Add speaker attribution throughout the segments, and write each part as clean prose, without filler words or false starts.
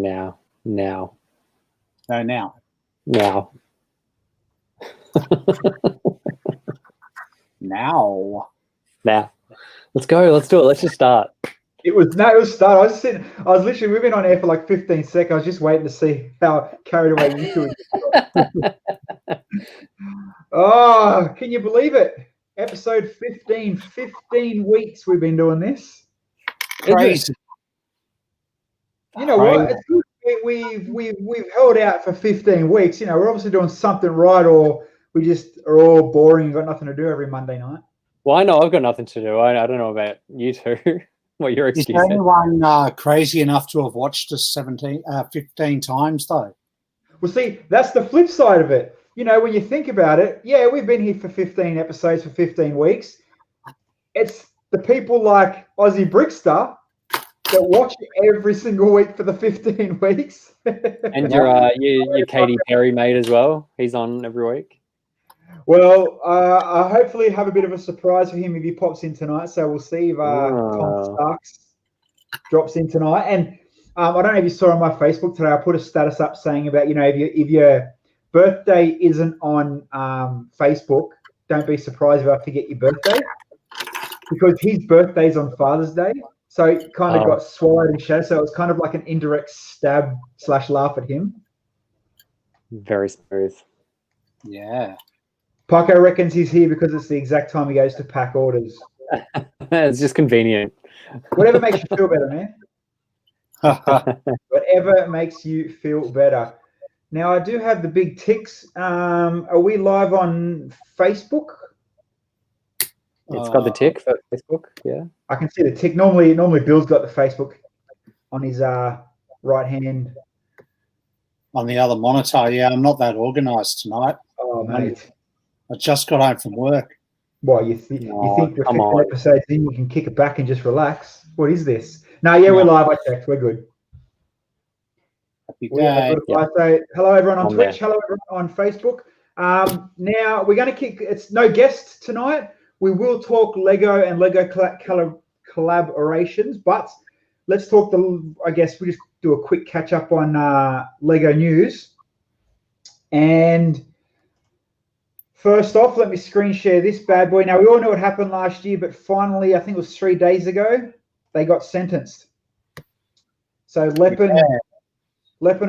Speaker 1: Now.
Speaker 2: No, now.
Speaker 1: Now.
Speaker 2: Now.
Speaker 1: Now. Let's go. Let's do it. Let's just start.
Speaker 3: It was start. I was literally, we've been on air for like 15 seconds. I was just waiting to see how carried away you two would. Oh, can you believe it? Episode 15. 15 weeks we've been doing this.
Speaker 2: Crazy.
Speaker 3: You know what? It's good. We've held out for 15 weeks. You know, we're obviously doing something right, or we just are all boring and got nothing to do every Monday night.
Speaker 1: Well, I know I've got nothing to do. I don't know about you two. What your
Speaker 2: Is
Speaker 1: excuse is.
Speaker 2: anyone crazy enough to have watched us 15 times, though?
Speaker 3: Well, see, that's the flip side of it. You know, when you think about it, yeah, we've been here for 15 episodes for 15 weeks. It's the people like Aussie Brickster that watch it every single week for the 15 weeks.
Speaker 1: And your Katy Perry mate as well. He's on every week.
Speaker 3: Well, I hopefully have a bit of a surprise for him if he pops in tonight. So we'll see if Tom Starks drops in tonight. And I don't know if you saw on my Facebook today, I put a status up saying about, you know, if your birthday isn't on Facebook, don't be surprised if I forget your birthday. Because his birthday's on Father's Day. So it kind of got swallowed in shadow. So it was kind of like an indirect stab / laugh at him.
Speaker 1: Very smooth.
Speaker 2: Yeah.
Speaker 3: Paco reckons he's here because it's the exact time he goes to pack orders.
Speaker 1: It's just convenient.
Speaker 3: Whatever makes you feel better, man. Whatever makes you feel better. Now, I do have the big ticks. Are we live on Facebook?
Speaker 1: It's got the tick for Facebook, yeah.
Speaker 3: I can see the tick. Normally Bill's got the Facebook on his right hand.
Speaker 2: On the other monitor, yeah, I'm not that organised tonight.
Speaker 3: Oh, mate.
Speaker 2: I just got home from work.
Speaker 3: What, you think we're 15 episodes in, you can kick it back and just relax? What is this? No, yeah, we're live. I checked. We're good.
Speaker 2: Happy day.
Speaker 3: So, hello, everyone on Twitch. Hello, everyone on Facebook. Now, we're going to it's no guests tonight. We will talk Lego and Lego collaborations, but let's talk I guess we just do a quick catch up on Lego news. And first off, let me screen share this bad boy. Now, we all know what happened last year, but finally, I think it was 3 days ago, they got sentenced. So Lepin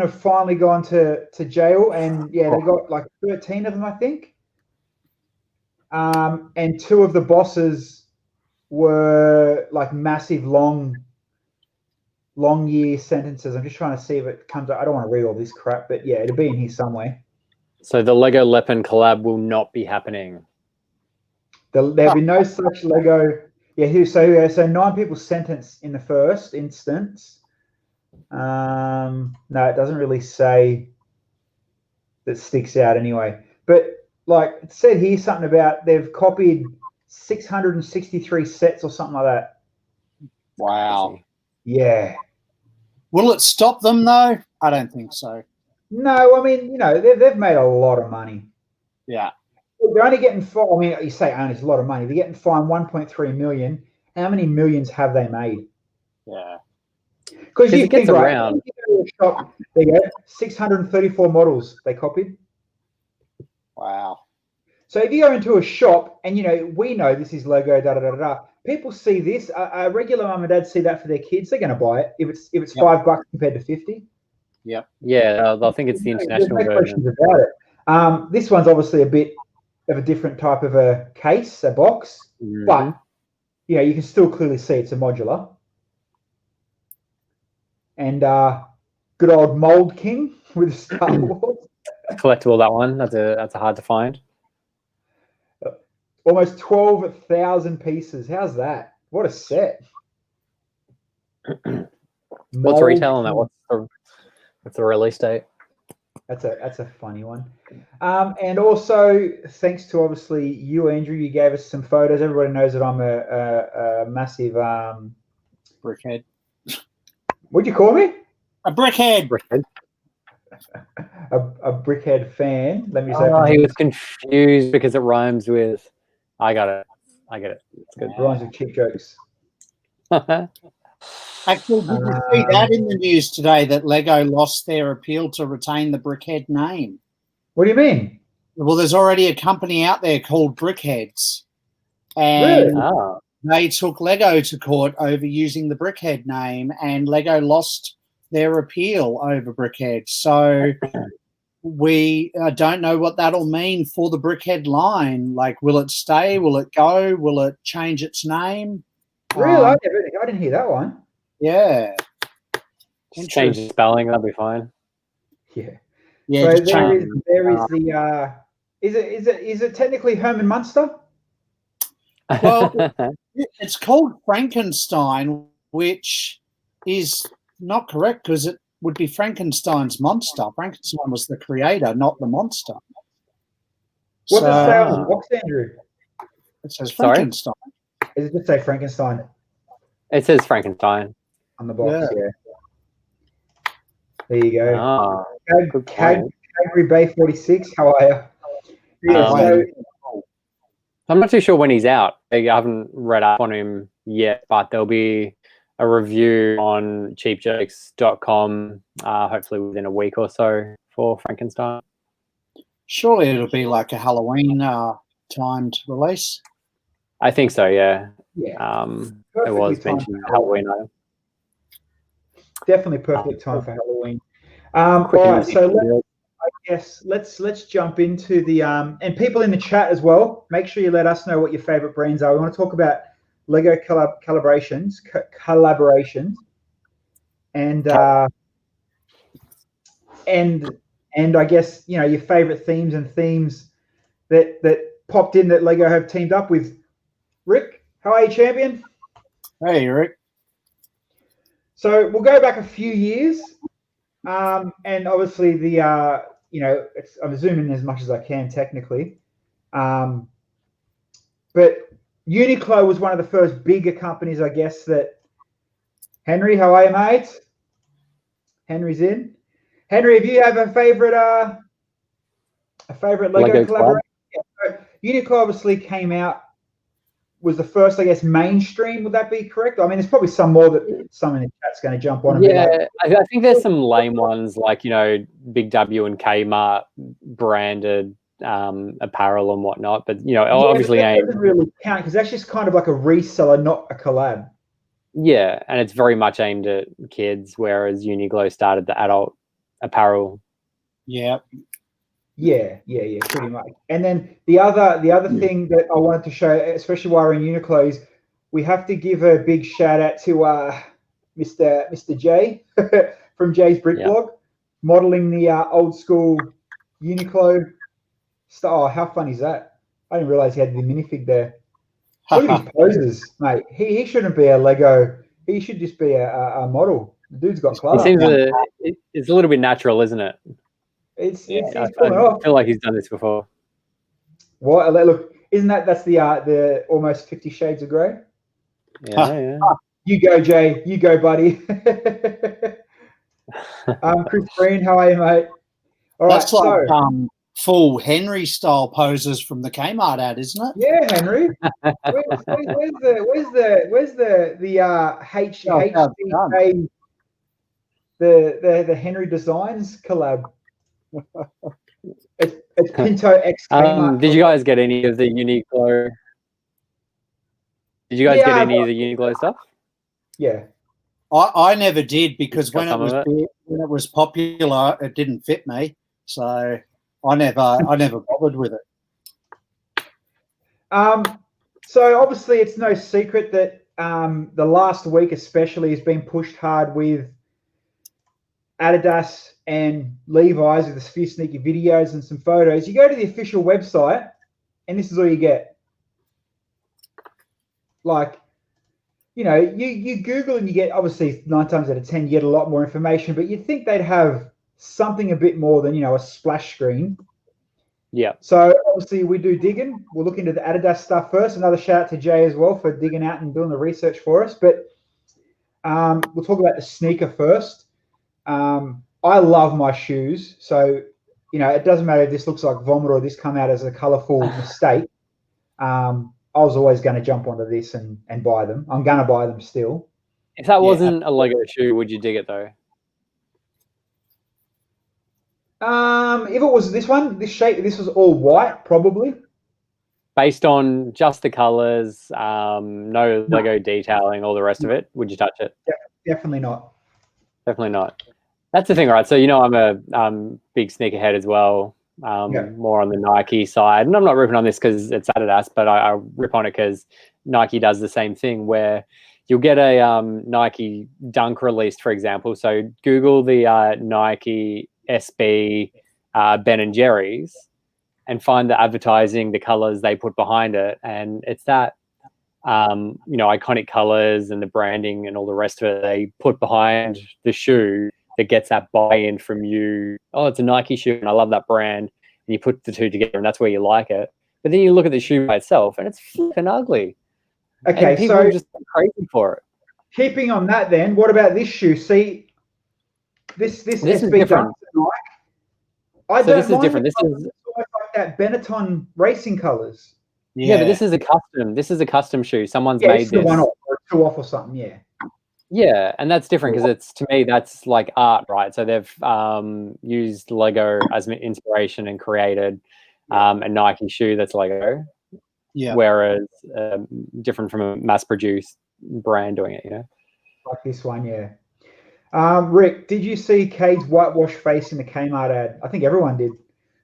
Speaker 3: have finally gone to jail, and yeah, they got like 13 of them, I think. And 2 of the bosses were like massive long year sentences. I'm just trying to see if it comes up. I don't want to read all this crap, but yeah, it'll be in here somewhere.
Speaker 1: So the Lego Lepin collab will not be happening.
Speaker 3: There'll be no such Lego. Yeah, so 9 people sentenced in the first instance. No, it doesn't really say that sticks out anyway. But like it said here something about they've copied 663 sets or something like that.
Speaker 2: Wow.
Speaker 3: Yeah.
Speaker 2: Will it stop them though? I don't think so.
Speaker 3: No, I mean, you know, they've made a lot of money.
Speaker 2: Yeah.
Speaker 3: They're only getting fined. I mean, you say only it's a lot of money. They're getting fined 1.3 million. How many millions have they made?
Speaker 2: Yeah.
Speaker 3: Because you think,
Speaker 1: around.
Speaker 3: Shop, there you go, 634 models they copied.
Speaker 2: Wow.
Speaker 3: So if you go into a shop and, you know, we know this is Lego, da-da-da-da-da, people see this, a regular mum and dad see that for their kids, they're going to buy it if it's $5 compared to 50.
Speaker 2: Yep.
Speaker 1: Yeah, I think it's the international version.
Speaker 3: Questions about it. This one's obviously a bit of a different type of a case, a box, but you know, you can still clearly see it's a modular. And good old Mold King with Star Wars.
Speaker 1: Collectible, that one. That's a hard to find.
Speaker 3: Almost 12,000 pieces. How's that? What a set.
Speaker 1: What's retail on that? What's the release date?
Speaker 3: That's a funny one. And also, thanks to obviously you, Andrew, you gave us some photos. Everybody knows that I'm a massive
Speaker 2: brickhead.
Speaker 3: What'd you call me?
Speaker 2: A brickhead.
Speaker 3: A brickhead fan. Let me say.
Speaker 1: Oh, he was confused because it rhymes with. I got it. I get it. It's good.
Speaker 3: It rhymes with cheap jokes.
Speaker 2: Actually, did you see that in the news today that Lego lost their appeal to retain the Brickhead name?
Speaker 3: What do you mean?
Speaker 2: Well, there's already a company out there called Brickheads, and
Speaker 1: Ah.
Speaker 2: they took Lego to court over using the Brickhead name, and Lego lost their appeal over Brickhead. So we don't know what that'll mean for the Brickhead line. Like, will it stay? Will it go? Will it change its name?
Speaker 3: Really? I didn't hear that one.
Speaker 2: Yeah.
Speaker 1: Just change the spelling, that'll be fine.
Speaker 3: Yeah.
Speaker 2: Yeah.
Speaker 3: So there is the is it technically Herman Munster?
Speaker 2: Well, it's called Frankenstein, which is not correct because it would be Frankenstein's monster. Frankenstein was the creator, not the monster.
Speaker 3: What does it say on the box, Andrew?
Speaker 2: It says Frankenstein.
Speaker 3: Does it just say Frankenstein?
Speaker 1: It says Frankenstein
Speaker 3: On the box, yeah. There you go.
Speaker 1: Ah,
Speaker 3: Calgary Bay 46, how are you? Yeah, so
Speaker 1: I'm not too sure when he's out. I haven't read up on him yet, but there'll be a review on cheapjokes.com hopefully within a week or so for Frankenstein.
Speaker 2: Surely it'll be like a Halloween timed release.
Speaker 1: I think so, yeah.
Speaker 3: Yeah.
Speaker 1: It was mentioned Halloween.
Speaker 3: Definitely perfect time for Halloween. All right, so let's jump into the and people in the chat as well. Make sure you let us know what your favorite brands are. We want to talk about Lego collaborations, and I guess your favorite themes and themes that popped in that Lego have teamed up with. Rick, how are you, champion?
Speaker 2: Hey, Rick.
Speaker 3: So we'll go back a few years, and obviously the I'm zooming as much as I can technically, but Uniqlo was one of the first bigger companies, I guess. That Henry, how are you, mate? Henry's in. Henry, if you have a favorite Lego collaboration? Yeah, Uniqlo obviously came out. Was the first, I guess, mainstream. Would that be correct? I mean, there's probably some more that some in the chat's going to jump on.
Speaker 1: Yeah, I think there's some lame ones like Big W and Kmart branded apparel and whatnot, but obviously
Speaker 3: that doesn't really count because that's just kind of like a reseller, not a collab.
Speaker 1: Yeah, and it's very much aimed at kids, whereas Uniqlo started the adult apparel.
Speaker 2: Yeah.
Speaker 3: Yeah, pretty much. And then the other thing that I wanted to show, especially while we're in Uniqlo, is we have to give a big shout out to Mr. J from Jay's Brick Blog, modeling the old school Uniqlo style. Oh, how fun is that? I didn't realize he had the minifig there. Look at his poses, mate. He shouldn't be a Lego. He should just be a model. The dude's got class.
Speaker 1: It's a little bit natural, isn't it?
Speaker 3: I
Speaker 1: feel like he's done this before.
Speaker 3: What? Look, that's the almost 50 Shades of Grey?
Speaker 1: Yeah.
Speaker 3: You go, Jay. You go, buddy. Chris Green, how are you, mate? All
Speaker 2: that's right, like full Henry style poses from the Kmart ad, isn't it?
Speaker 3: Yeah, Henry. Where's the HDK, the Henry Designs collab? It's Pinto X Kmart.
Speaker 1: Did you guys get any of the Uniqlo? Did you guys get any of the Uniqlo stuff?
Speaker 3: Yeah,
Speaker 2: I never did because when it was popular, it didn't fit me, so I never bothered with it.
Speaker 3: So obviously, it's no secret that the last week especially has been pushed hard with Adidas and Levi's with a few sneaky videos and some photos. You go to the official website, and this is all you get. Like, you Google and you get, obviously 9 times out of 10 you get a lot more information, but you'd think they'd have something a bit more than a splash screen.
Speaker 1: Yeah.
Speaker 3: So obviously we do digging. We'll look into the Adidas stuff first. Another shout out to Jay as well for digging out and doing the research for us. But we'll talk about the sneaker first. I love my shoes, so it doesn't matter if this looks like vomit or this come out as a colourful mistake. I was always going to jump onto this and buy them. I'm going to buy them still.
Speaker 1: If that wasn't a Lego shoe, would you dig it though?
Speaker 3: If it was this one, this shape, this was all white, probably.
Speaker 1: Based on just the colors, no Lego detailing, all the rest of it, would you touch it?
Speaker 3: Definitely not.
Speaker 1: Definitely not. That's the thing, right? So, I'm a big sneakerhead as well, more on the Nike side. And I'm not ripping on this because it's Adidas, but I rip on it because Nike does the same thing where you'll get a Nike Dunk released, for example. So Google the Nike SB Ben & Jerry's and find the advertising, the colors they put behind it. And it's that, iconic colors and the branding and all the rest of it they put behind the shoe that gets that buy-in from you. Oh, it's a Nike shoe and I love that brand. And you put the two together and that's where you like it. But then you look at the shoe by itself and it's flipping ugly.
Speaker 3: Okay,
Speaker 1: and people
Speaker 3: so
Speaker 1: are just crazy for it.
Speaker 3: Keeping on that then, what about this shoe? See, this SB
Speaker 1: is different.
Speaker 3: This is
Speaker 1: different. This is
Speaker 3: like that Benetton racing colors.
Speaker 1: Yeah, but this is a custom. This is a custom shoe. Someone's made
Speaker 3: it's
Speaker 1: this.
Speaker 3: The one off or two off or something. Yeah.
Speaker 1: Yeah, and that's different because it's, to me, that's like art, right? So they've used Lego as an inspiration and created a Nike shoe that's Lego.
Speaker 2: Yeah.
Speaker 1: Whereas different from a mass-produced brand doing it,
Speaker 3: Like this one, yeah. Rick, did you see Cade's whitewash face in the Kmart ad? I think everyone did.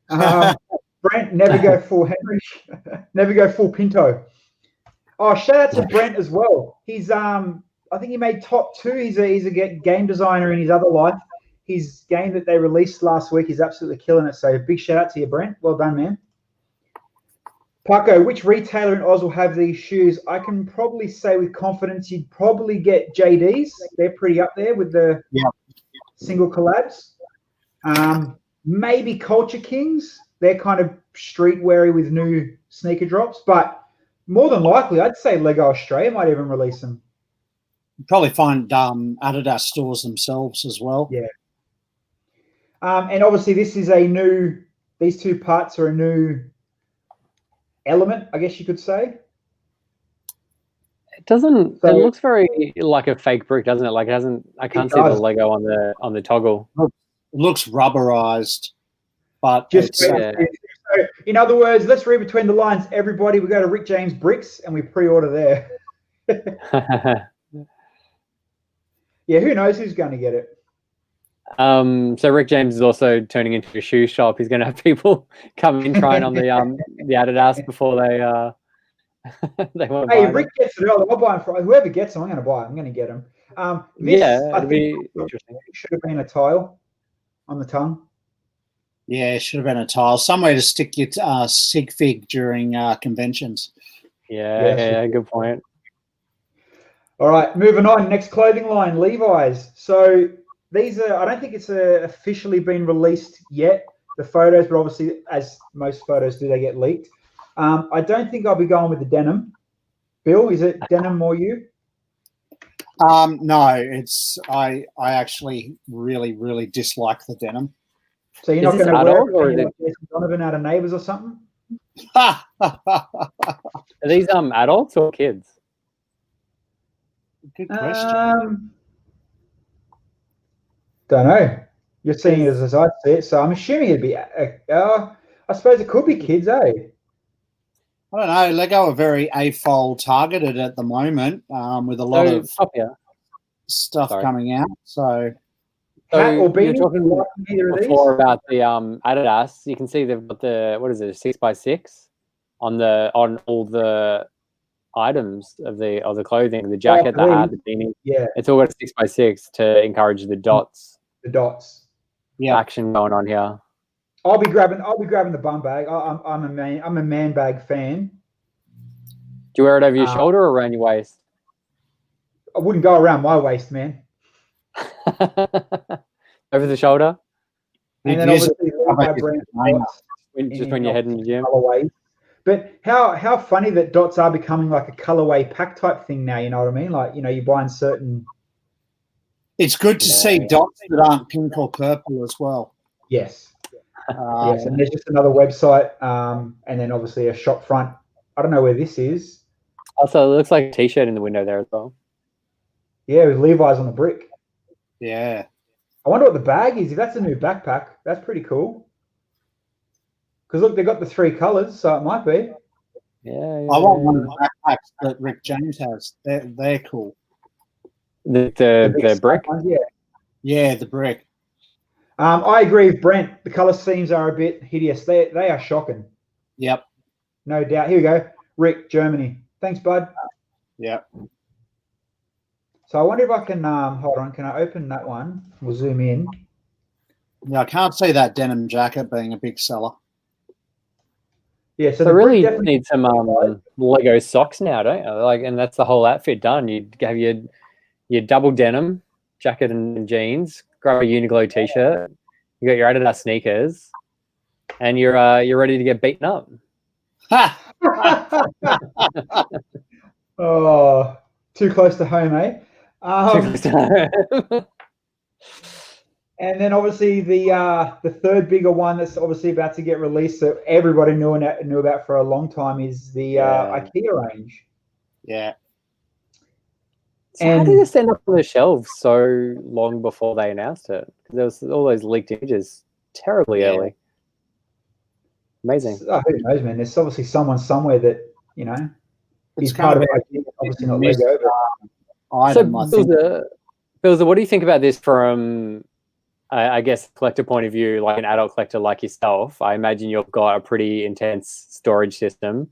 Speaker 3: Brent, never go full Henry, never go full Pinto. Oh, shout out to Brent as well. He's I think he made top 2. He's a game designer in his other life. His game that they released last week is absolutely killing it. So big shout out to you, Brent. Well done, man. Paco, which retailer in Oz will have these shoes? I can probably say with confidence you'd probably get JD's. They're pretty up there with the single collabs. Maybe Culture Kings. They're kind of streetweary with new sneaker drops. But more than likely, I'd say Lego Australia might even release them.
Speaker 2: You'd probably find Adidas stores themselves as well.
Speaker 3: Yeah. And obviously this is these two parts are a new element, I guess you could say.
Speaker 1: It doesn't. So, it looks very like a fake brick, doesn't it? Like it hasn't. I can't see the Lego on the toggle.
Speaker 2: It looks rubberized, but
Speaker 3: just so in other words, let's read between the lines. Everybody, we go to Rick James Bricks and we pre-order there. Yeah, who knows who's going to get it?
Speaker 1: So Rick James is also turning into a shoe shop. He's going to have people come in trying on the Adidas before they want to buy
Speaker 3: Rick gets it early. I'll buy them for whoever gets them. I'm going to buy them. I'm going to get them.
Speaker 1: It'd be interesting.
Speaker 3: It should have been a tile on the tongue.
Speaker 2: Yeah, it should have been a tile. Somewhere to stick your sig fig during conventions.
Speaker 1: Yeah, good point.
Speaker 3: All right, moving on. Next clothing line, Levi's. So these are, I don't think it's officially been released yet, the photos, but obviously, as most photos do, they get leaked. I don't think I'll be going with the denim. Bill, is it denim or you?
Speaker 2: No, it's I actually really, really dislike the denim.
Speaker 3: So you're not going to wear it, or is it Donovan out of Neighbours or something?
Speaker 1: Are these adults or kids?
Speaker 2: Good question.
Speaker 3: Don't know. You're seeing it as I see it, so I'm assuming it'd be. I suppose it could be kids, eh?
Speaker 2: I don't know. Lego are very AFOL targeted at the moment, with a lot of stuff coming out. So
Speaker 1: you're talking before about the Adidas. You can see they've got the 6x6 on all the items of the clothing, the jacket, the hat, the beanie.
Speaker 3: Yeah,
Speaker 1: it's all got a 6x6 to encourage the dots.
Speaker 3: The dots.
Speaker 2: Yeah,
Speaker 1: action going on here.
Speaker 3: I'll be grabbing the bum bag. I'm a man bag fan.
Speaker 1: Do you wear it over your shoulder or around your waist?
Speaker 3: I wouldn't go around my waist, man.
Speaker 1: Over the shoulder.
Speaker 3: And then obviously
Speaker 1: just when you're heading to the gym.
Speaker 3: Colorways. But how funny that dots are becoming like a colorway pack type thing now. You know what I mean? Like, you're buying certain.
Speaker 2: It's good to see dots that aren't pink or purple as well.
Speaker 3: Yes. Yes, and there's just another website, and then obviously a shop front. I don't know where this is.
Speaker 1: Also, it looks like a T-shirt in the window there as well.
Speaker 3: Yeah, with Levi's on the brick.
Speaker 2: Yeah.
Speaker 3: I wonder what the bag is. If that's a new backpack, that's pretty cool. Because look, they've got the 3 colours, so it might be.
Speaker 1: Yeah,
Speaker 2: I want one of the backpacks that Rick James has. They're cool.
Speaker 1: The brick.
Speaker 3: Ones, yeah.
Speaker 2: Yeah, the brick.
Speaker 3: I agree with Brent. The colour schemes are a bit hideous. They are shocking.
Speaker 2: Yep.
Speaker 3: No doubt. Here we go. Rick, Germany. Thanks, bud.
Speaker 2: Yep.
Speaker 3: So I wonder if I can hold on. Can I open that one? We'll zoom in.
Speaker 2: Yeah, I can't see that denim jacket being a big seller.
Speaker 3: Yeah, so
Speaker 1: they really need some Lego socks now, don't you? Like, and that's the whole outfit done. You have your double denim jacket and jeans, grab a Uniqlo t-shirt, you got your Adidas sneakers, and you're ready to get beaten up.
Speaker 3: Oh, too close to home, eh? And then obviously the third bigger one that's obviously about to get released, that everybody knew about for a long time, is the IKEA range.
Speaker 2: Yeah.
Speaker 1: So how did this end up on the shelves so long before they announced it? There was all those leaked images terribly early. Amazing.
Speaker 3: Who knows, man? There's obviously someone somewhere that, you know, is part of IKEA, obviously not Lego.
Speaker 1: So, Bilza, what do you think about this from, I guess, collector point of view, like an adult collector like yourself? I imagine you've got a pretty intense storage system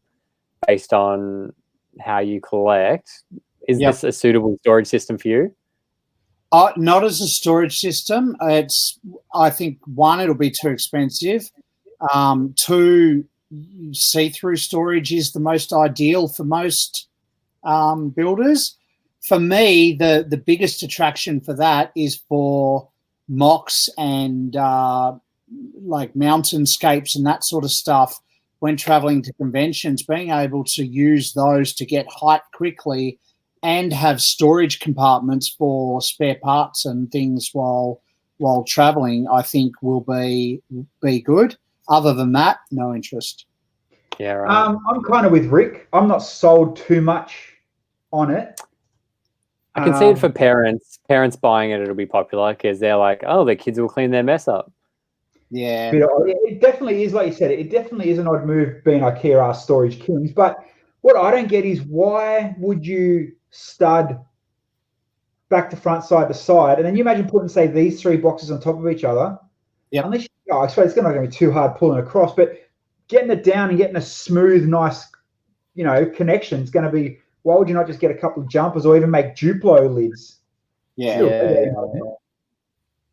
Speaker 1: based on how you collect. Is this a suitable storage system for you?
Speaker 2: Not as a storage system. I think, one, it'll be too expensive. 2, see-through storage is the most ideal for most builders. For me, the biggest attraction for that is for mocks and like mountainscapes and that sort of stuff. When traveling to conventions, being able to use those to get height quickly and have storage compartments for spare parts and things while traveling, I think will be good. Other than that, no interest.
Speaker 1: Yeah, right.
Speaker 3: I'm kind of with Rick. I'm not sold too much on it.
Speaker 1: I can see it for parents. Parents buying it, it'll be popular because they're like, oh, their kids will clean their mess up.
Speaker 2: Yeah.
Speaker 3: It definitely is, like you said, it definitely is an odd move being IKEA are storage kings. But what I don't get is, why would you stud back to front, side to side, and then you imagine putting, say, these 3 boxes on top of each other?
Speaker 2: Yeah.
Speaker 3: Unless I suppose it's not going to be too hard pulling across, but getting it down and getting a smooth, nice, connection is going to be. Why would you not just get a couple of jumpers or even make Duplo lids?
Speaker 2: Yeah.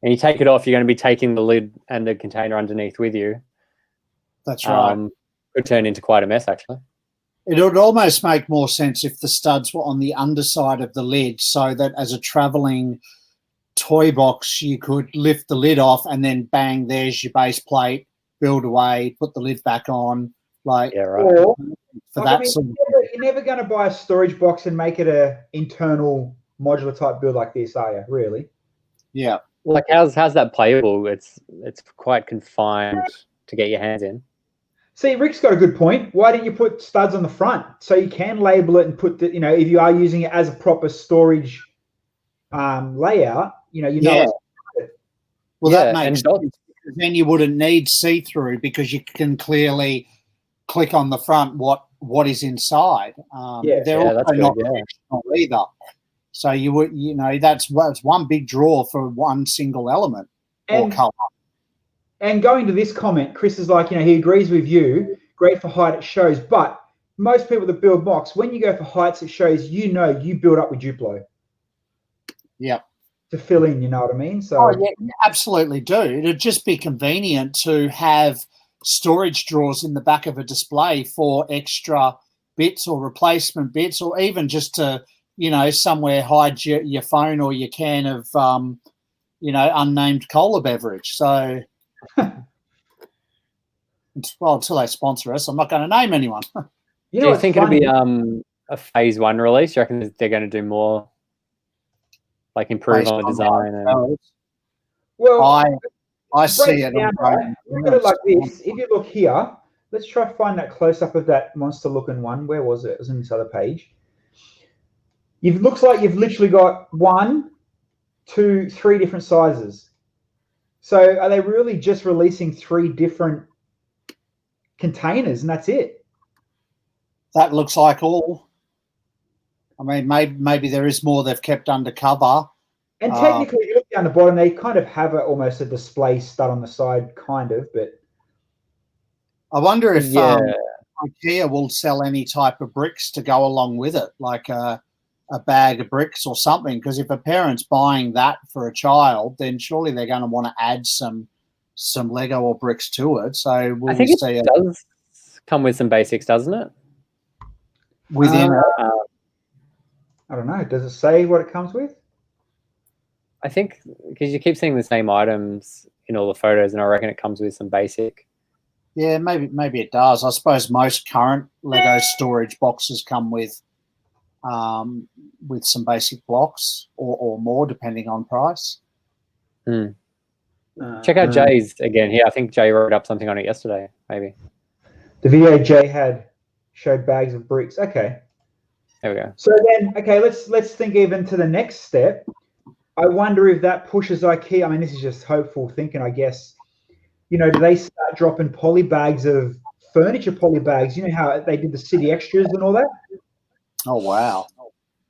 Speaker 1: And you take it off, you're going to be taking the lid and the container underneath with you.
Speaker 2: That's right.
Speaker 1: Could turn into quite a mess, actually.
Speaker 2: It would almost make more sense if the studs were on the underside of the lid, so that as a traveling toy box, you could lift the lid off and then bang, there's your base plate, build away, put the lid back on. Like,
Speaker 1: yeah, right.
Speaker 3: You're never going to buy a storage box and make it a internal modular type build like this, are you? Really?
Speaker 2: Yeah.
Speaker 1: Like, how's that playable? It's quite confined to get your hands in.
Speaker 3: See, Rick's got a good point. Why didn't you put studs on the front so you can label it and put the, if you are using it as a proper storage layout,
Speaker 2: Well, that makes sense, because then you wouldn't need see-through, because you can clearly click on the front what is inside. They're also not traditional either. So you would, that's one big draw for one single element or color.
Speaker 3: And going to this comment, Chris is like, he agrees with you. Great for height at shows, but most people that build mocks, when you go for heights at shows, you build up with Duplo.
Speaker 2: Yeah.
Speaker 3: To fill in, you know what I mean? So
Speaker 2: you absolutely do. It'd just be convenient to have storage drawers in the back of a display for extra bits or replacement bits, or even just to, somewhere hide your phone or your can of, unnamed cola beverage. So, well, until they sponsor us, I'm not going to name anyone.
Speaker 1: Do you think it'll be a phase 1 release? You reckon they're going to do more, like improve on the design?
Speaker 3: Well,
Speaker 2: I see it.
Speaker 3: Look at it like this. If you look here, let's try to find that close-up of that monster-looking one. Where was it? It was on this other page. It looks like you've literally got 1, 2, 3 different sizes. So are they really just releasing 3 different containers and that's it?
Speaker 2: That looks like all. I mean, maybe there is more they've kept undercover.
Speaker 3: And technically, if you look down the bottom, they kind of have almost a display stud on the side, kind of. But
Speaker 2: I wonder if IKEA will sell any type of bricks to go along with it, like a bag of bricks or something. Because if a parent's buying that for a child, then surely they're going to want to add some Lego or bricks to it. So
Speaker 1: I think it does come with some basics, doesn't it?
Speaker 2: Within
Speaker 3: I don't know. Does it say what it comes with?
Speaker 1: I think because you keep seeing the same items in all the photos, and I reckon it comes with some basic.
Speaker 2: Yeah, maybe it does. I suppose most current Lego storage boxes come with some basic blocks or more, depending on price.
Speaker 1: Check out Jay's again here. I think Jay wrote up something on it yesterday, maybe.
Speaker 3: The video Jay had showed bags of bricks. Okay.
Speaker 1: There we go.
Speaker 3: So then, okay, let's think even to the next step. I wonder if that pushes IKEA. I mean, this is just hopeful thinking, I guess. You know, do they start dropping poly bags of furniture poly bags? You know how they did the city extras and all that?
Speaker 2: Oh, wow.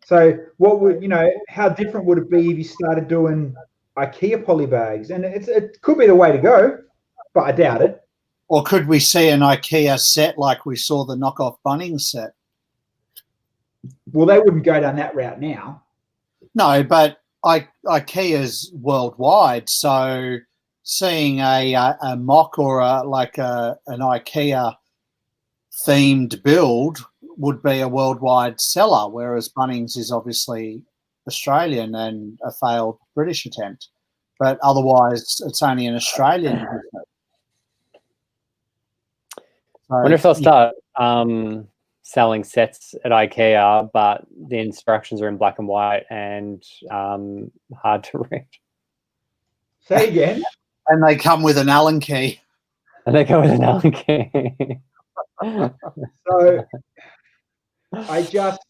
Speaker 3: So what would, how different would it be if you started doing IKEA poly bags? And it could be the way to go, but I doubt it.
Speaker 2: Or could we see an IKEA set like we saw the knockoff Bunnings set?
Speaker 3: Well, they wouldn't go down that route now.
Speaker 2: No, but IKEA's worldwide, so seeing a mock or an IKEA themed build would be a worldwide seller, whereas Bunnings is obviously Australian and a failed British attempt. But otherwise, it's only an Australian business.
Speaker 1: I wonder if they'll start selling sets at IKEA, but the instructions are in black and white and hard to read.
Speaker 3: Say again.
Speaker 2: And they come with an Allen key.
Speaker 1: And they come with an Allen key.
Speaker 3: So I just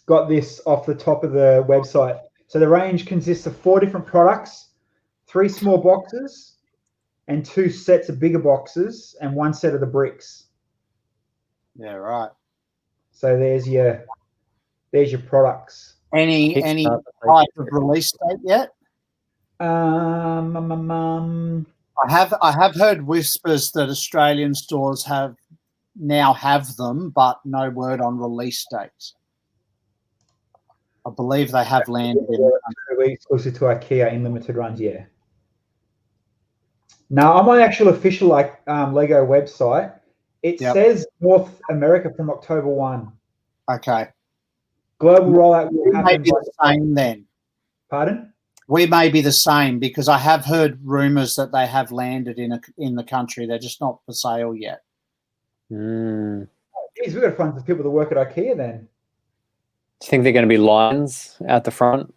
Speaker 3: got this off the top of the website. So the range consists of 4 different products, 3 small boxes, and 2 sets of bigger boxes, and 1 set of the bricks.
Speaker 2: Yeah, right.
Speaker 3: So there's your products.
Speaker 2: Any type of release date yet?
Speaker 3: I
Speaker 2: I have heard whispers that Australian stores now have them, but no word on release dates. I believe they have landed in
Speaker 3: exclusive to IKEA in limited runs. Yeah. Now I'm on the actual official Lego website. It says North America from October 1.
Speaker 2: Okay.
Speaker 3: Global rollout will happen.
Speaker 2: Maybe the same then.
Speaker 3: Pardon?
Speaker 2: We may be the same because I have heard rumours that they have landed in the country. They're just not for sale yet.
Speaker 1: Mm.
Speaker 3: Geez, we've got to find some people to work at IKEA then.
Speaker 1: Do you think they're going to be lines out the front?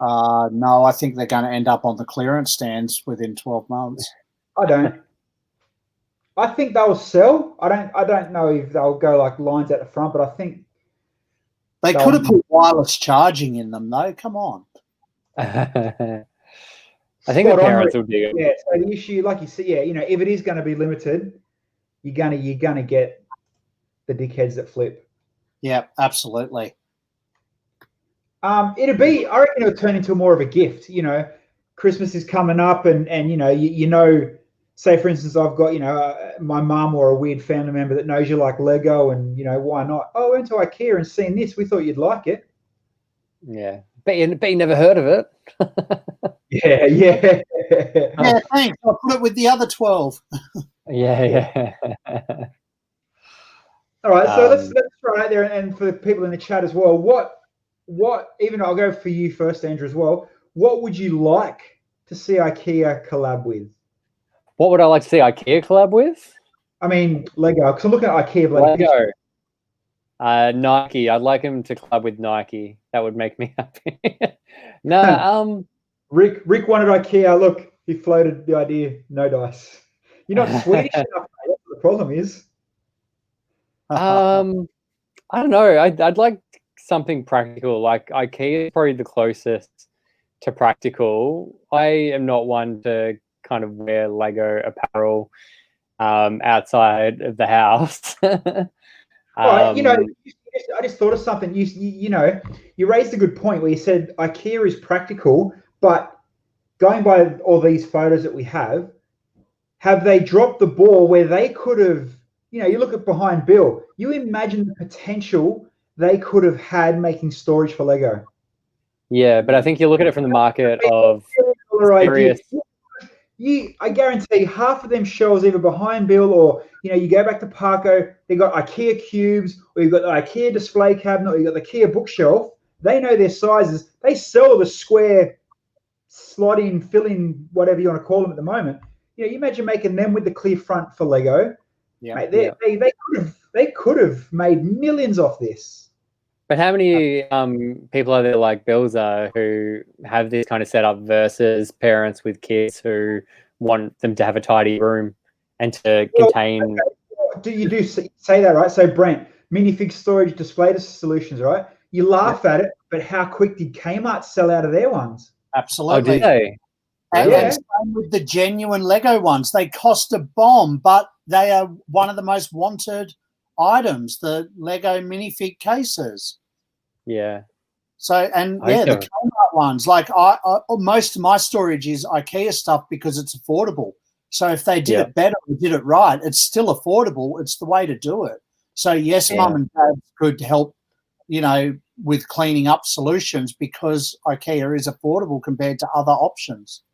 Speaker 2: No, I think they're going to end up on the clearance stands within 12 months.
Speaker 3: I don't. I think they'll sell. I don't know if they'll go like lines at the front, but I think
Speaker 2: they could have put wireless charging in them though. Come on.
Speaker 1: I think the parents would be.
Speaker 3: Yeah. So the issue, like you said, if it is going to be limited, you're gonna get the dickheads that flip.
Speaker 2: Yeah, absolutely.
Speaker 3: I reckon it'll turn into more of a gift. Christmas is coming up, and say for instance, I've got my mum or a weird family member that knows you like Lego, and why not? Oh, I went to IKEA and seen this. We thought you'd like it.
Speaker 1: Yeah, but you never heard of it.
Speaker 3: Yeah.
Speaker 2: Yeah, thanks. I'll put it with the other 12.
Speaker 1: Yeah.
Speaker 3: All right, so let's throw it out there, and for the people in the chat as well, what even I'll go for you first, Andrew, as well. What would you like to see IKEA collab with?
Speaker 1: What would I like to see IKEA collab with?
Speaker 3: I mean, Lego. Because I'm looking at IKEA.
Speaker 1: Lego. Nike. I'd like him to collab with Nike. That would make me happy.
Speaker 3: Rick wanted IKEA. Look, he floated the idea. No dice. You're not Swedish enough. Mate. That's what the problem is.
Speaker 1: I I don't know. I'd like something practical. Like IKEA is probably the closest to practical. I am not one to kind of wear Lego apparel outside of the house.
Speaker 3: Right, you know, I just thought of something. You know, you raised a good point where you said IKEA is practical, but going by all these photos that we have they dropped the ball where they could have, you know, you look at behind Bill, you imagine the potential they could have had making storage for Lego.
Speaker 1: Yeah, but I think you look at it from the market of serious.
Speaker 3: I guarantee half of them shelves either behind Bill or, you know, you go back to Parko, they got IKEA cubes, or you've got the IKEA display cabinet, or you've got the IKEA bookshelf. They know their sizes. They sell the square slot in, fill in, whatever you want to call them at the moment. You know, you imagine making them with the clear front for Lego. Yeah, mate, they could have made millions off this.
Speaker 1: But how many people are there like BILSY who have this kind of setup versus parents with kids who want them to have a tidy room and to contain?
Speaker 3: Okay. You do say that, right? So Brent, minifig storage display solutions, right? You laugh at it, but how quick did Kmart sell out of their ones?
Speaker 2: Absolutely.
Speaker 1: Oh, did they?
Speaker 2: And same with the genuine Lego ones. They cost a bomb, but they are one of the most wanted items, the Lego minifig cases.
Speaker 1: Yeah.
Speaker 2: So, and yeah, the Kmart ones, like I most of my storage is IKEA stuff because it's affordable. So if they did it better and did it right, it's still affordable. It's the way to do it. So yes, mum and dad could help, you know, with cleaning up solutions because IKEA is affordable compared to other options.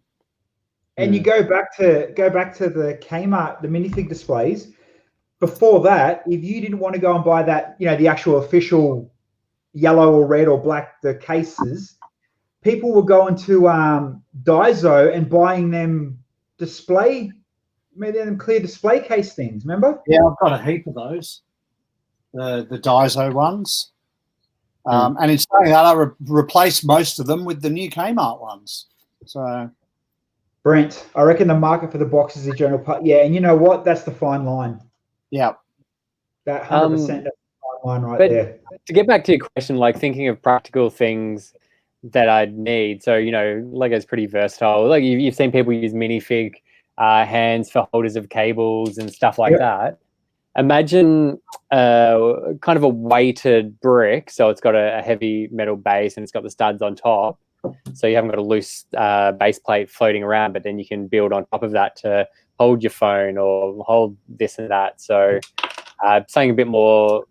Speaker 3: And you go back to the Kmart, the minifig displays. Before that, if you didn't want to go and buy that, you know, the actual official yellow or red or black, the cases, people were going to Daiso and buying them clear display case things. Remember?
Speaker 2: Yeah, I've got a heap of those, the Daiso ones. And in saying that, I replaced most of them with the new Kmart ones. So,
Speaker 3: Brent, I reckon the market for the boxes is general part. Yeah, and you know what? That's the fine line.
Speaker 2: Yeah,
Speaker 3: that 100%. That's the fine line right there.
Speaker 1: To get back to your question, like thinking of practical things that I'd need. So, you know, Lego's pretty versatile. Like you've seen people use minifig hands for holders of cables and stuff like that. Imagine kind of a weighted brick. So it's got a heavy metal base and it's got the studs on top. So you haven't got a loose base plate floating around, but then you can build on top of that to hold your phone or hold this and that. So something a bit more,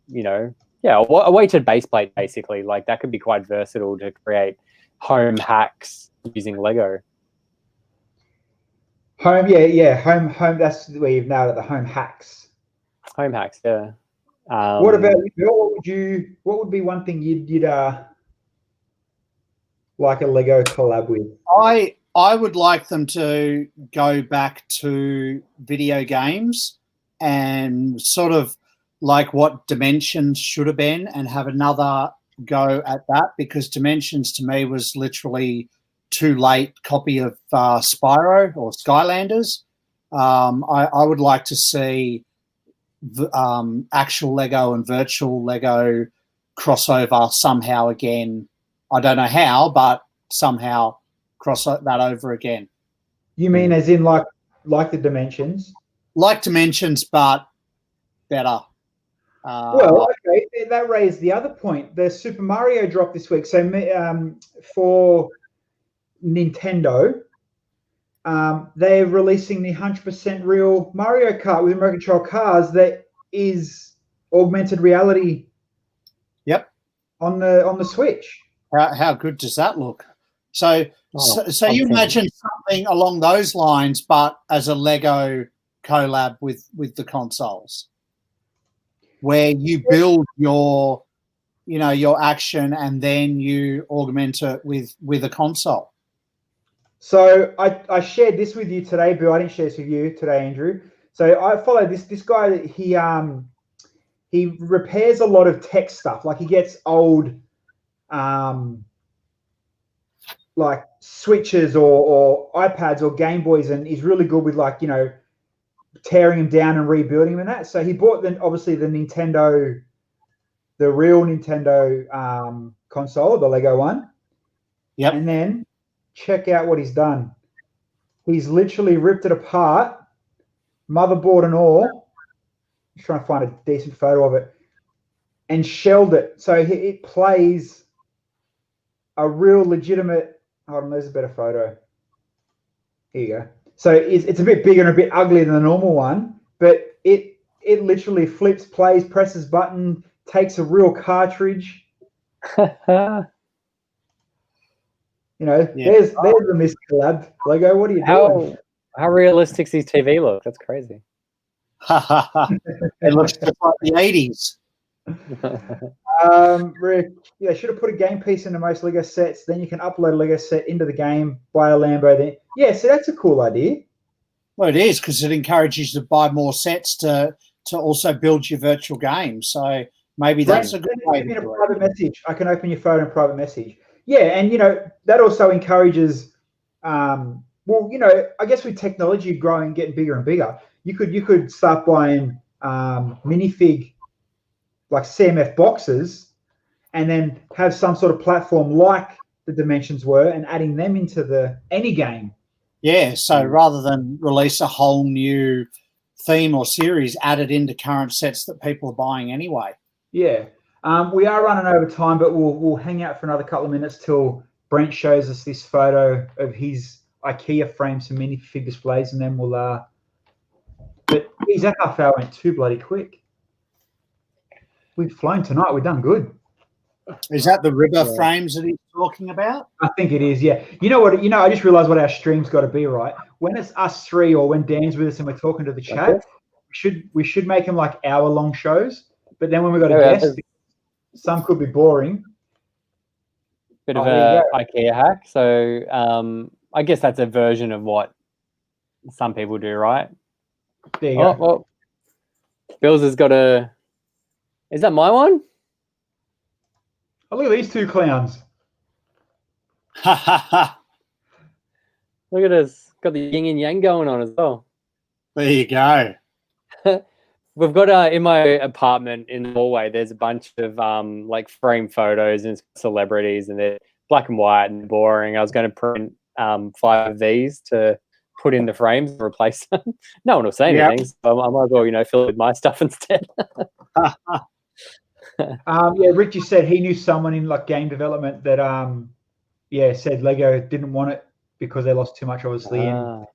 Speaker 1: you know, a weighted base plate, basically. Like that could be quite versatile to create home hacks using Lego.
Speaker 3: Home. That's where you've nailed it. The home hacks.
Speaker 1: Home hacks, yeah.
Speaker 3: What about you, Bill? What would be one thing you'd like a Lego collab with?
Speaker 2: I would like them to go back to video games and sort of like what Dimensions should have been and have another go at that, because Dimensions to me was literally too late copy of Spyro or Skylanders. I would like to see actual Lego and virtual Lego crossover somehow again. I don't know how, but somehow cross that over again.
Speaker 3: You mean as in like the Dimensions?
Speaker 2: Like Dimensions, but better.
Speaker 3: Well, okay, that raised the other point. The Super Mario dropped this week. So for Nintendo, they're releasing the 100% real Mario Kart with remote control cars that is augmented reality.
Speaker 2: Yep.
Speaker 3: On the Switch.
Speaker 2: How good does that look? So you imagine something along those lines, but as a Lego collab with the consoles, where you build your action and then you augment it with a console.
Speaker 3: So I shared this with you today, Bill. I didn't share this with you today, Andrew. So I follow this guy. He repairs a lot of tech stuff. Like he gets old like switches or iPads or Game Boys, and he's really good with, like, you know, tearing them down and rebuilding them and that. So he bought obviously the Nintendo the real Nintendo console, the Lego one.
Speaker 2: Yep.
Speaker 3: And then check out what he's done. He's literally ripped it apart, motherboard and all. I'm trying to find a decent photo of it, and shelled it. So it plays a real legitimate. Hold on, there's a better photo. Here you go. So it's a bit bigger and a bit uglier than the normal one, but it literally flips, plays, presses button, takes a real cartridge. You know, there's the Miss Collab Lego. What are you doing?
Speaker 1: How realistic does his TV look? That's crazy.
Speaker 2: It looks just like the 80s.
Speaker 3: Rick, yeah, should have put a game piece into most Lego sets. Then you can upload a Lego set into the game, buy a Lambo. Then, yeah, so that's a cool idea.
Speaker 2: Well, it is, because it encourages you to buy more sets to also build your virtual game. So maybe that's a good way to do it.
Speaker 3: Private message. I can open your phone and private message. Yeah, and that also encourages. I guess with technology growing, getting bigger and bigger, you could start buying minifig, like CMF boxes, and then have some sort of platform like the Dimensions were, and adding them into any game.
Speaker 2: Yeah, so rather than release a whole new theme or series, add it into current sets that people are buying anyway.
Speaker 3: Yeah. We are running over time, but we'll hang out for another couple of minutes till Brent shows us this photo of his IKEA frame, some minifig displays, and then we'll but geez, that half hour went too bloody quick. We've flown tonight. We've done good.
Speaker 2: Is that the river frames that he's talking about?
Speaker 3: I think it is, yeah. You know what? I just realised what our stream's got to be, right? When it's us three, or when Dan's with us and we're talking to the chat, we should make them like hour-long shows. But then when we've got a guest, some could be boring.
Speaker 1: Bit of a IKEA hack. So I guess that's a version of what some people do, right?
Speaker 3: There you go.
Speaker 1: Well, Bills has got a. Is that my one?
Speaker 3: Oh, look at these two clowns.
Speaker 1: Look at us. Got the yin and yang going on as well.
Speaker 2: There you go.
Speaker 1: We've got in my apartment in the hallway, there's a bunch of like frame photos and celebrities, and they're black and white and boring. I was going to print 5 of these to put in the frames and replace them. No one will say anything, so I might as well, fill it with my stuff instead.
Speaker 3: Richie said he knew someone in like game development that said Lego didn't want it because they lost too much, obviously. And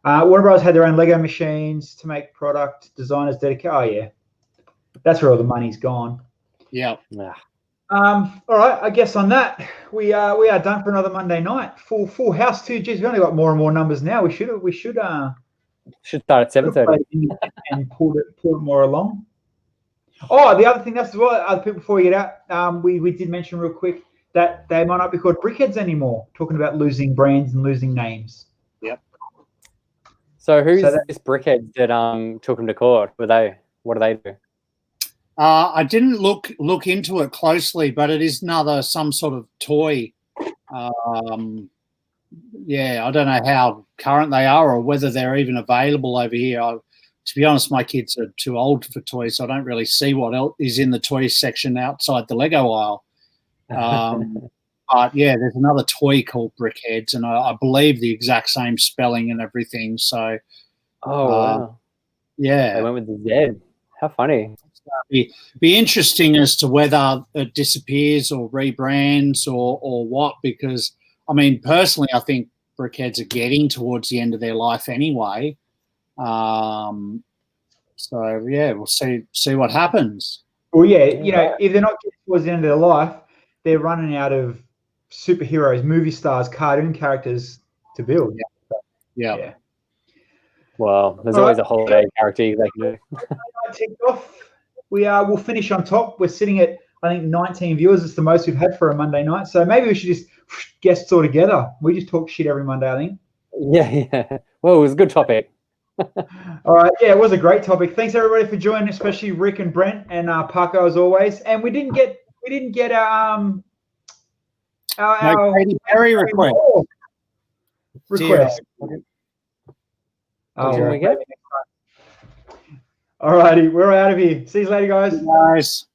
Speaker 3: Warner Bros had their own Lego machines to make product. Designers dedicated. Oh yeah, that's where all the money's gone.
Speaker 2: Yeah.
Speaker 3: All right. I guess on that we are done for another Monday night. Full house too. Geez, we've only got more and more numbers now. We should
Speaker 1: start at 7:30
Speaker 3: and pull it more along. Oh, the other thing, that's well, other people before we get out, we did mention real quick that they might not be called Brickheads anymore. Talking about losing brands and losing names.
Speaker 2: Yep.
Speaker 1: So who's this Brickheads that took them to court? What do they do?
Speaker 2: I didn't look into it closely, but it is some sort of toy. I don't know how current they are or whether they're even available over here. To be honest, my kids are too old for toys, so I don't really see what else is in the toy section outside the Lego aisle. But yeah, there's another toy called Brickheads, and I believe the exact same spelling and everything. So,
Speaker 1: wow.
Speaker 2: Yeah,
Speaker 1: they went with the Z. How funny.
Speaker 2: Be interesting as to whether it disappears or rebrands or what, because I mean, personally, I think Brickheads are getting towards the end of their life anyway. So yeah, we'll see what happens.
Speaker 3: Well, yeah, if they're not getting towards the end of their life, they're running out of superheroes, movie stars, cartoon characters to build.
Speaker 2: Yeah.
Speaker 1: Well, there's always a holiday character they can do.
Speaker 3: We'll finish on top. We're sitting at, I think, 19 viewers. It's the most we've had for a Monday night. So maybe we should just guests all together. We just talk shit every Monday, I think.
Speaker 1: Yeah. Well, it was a good topic.
Speaker 3: All right, it was a great topic. Thanks everybody for joining, especially Rick and Brent and Paco as always. And we didn't get our
Speaker 2: Katy Perry request.
Speaker 3: All righty, we're out of here. See you later, guys.
Speaker 2: Nice.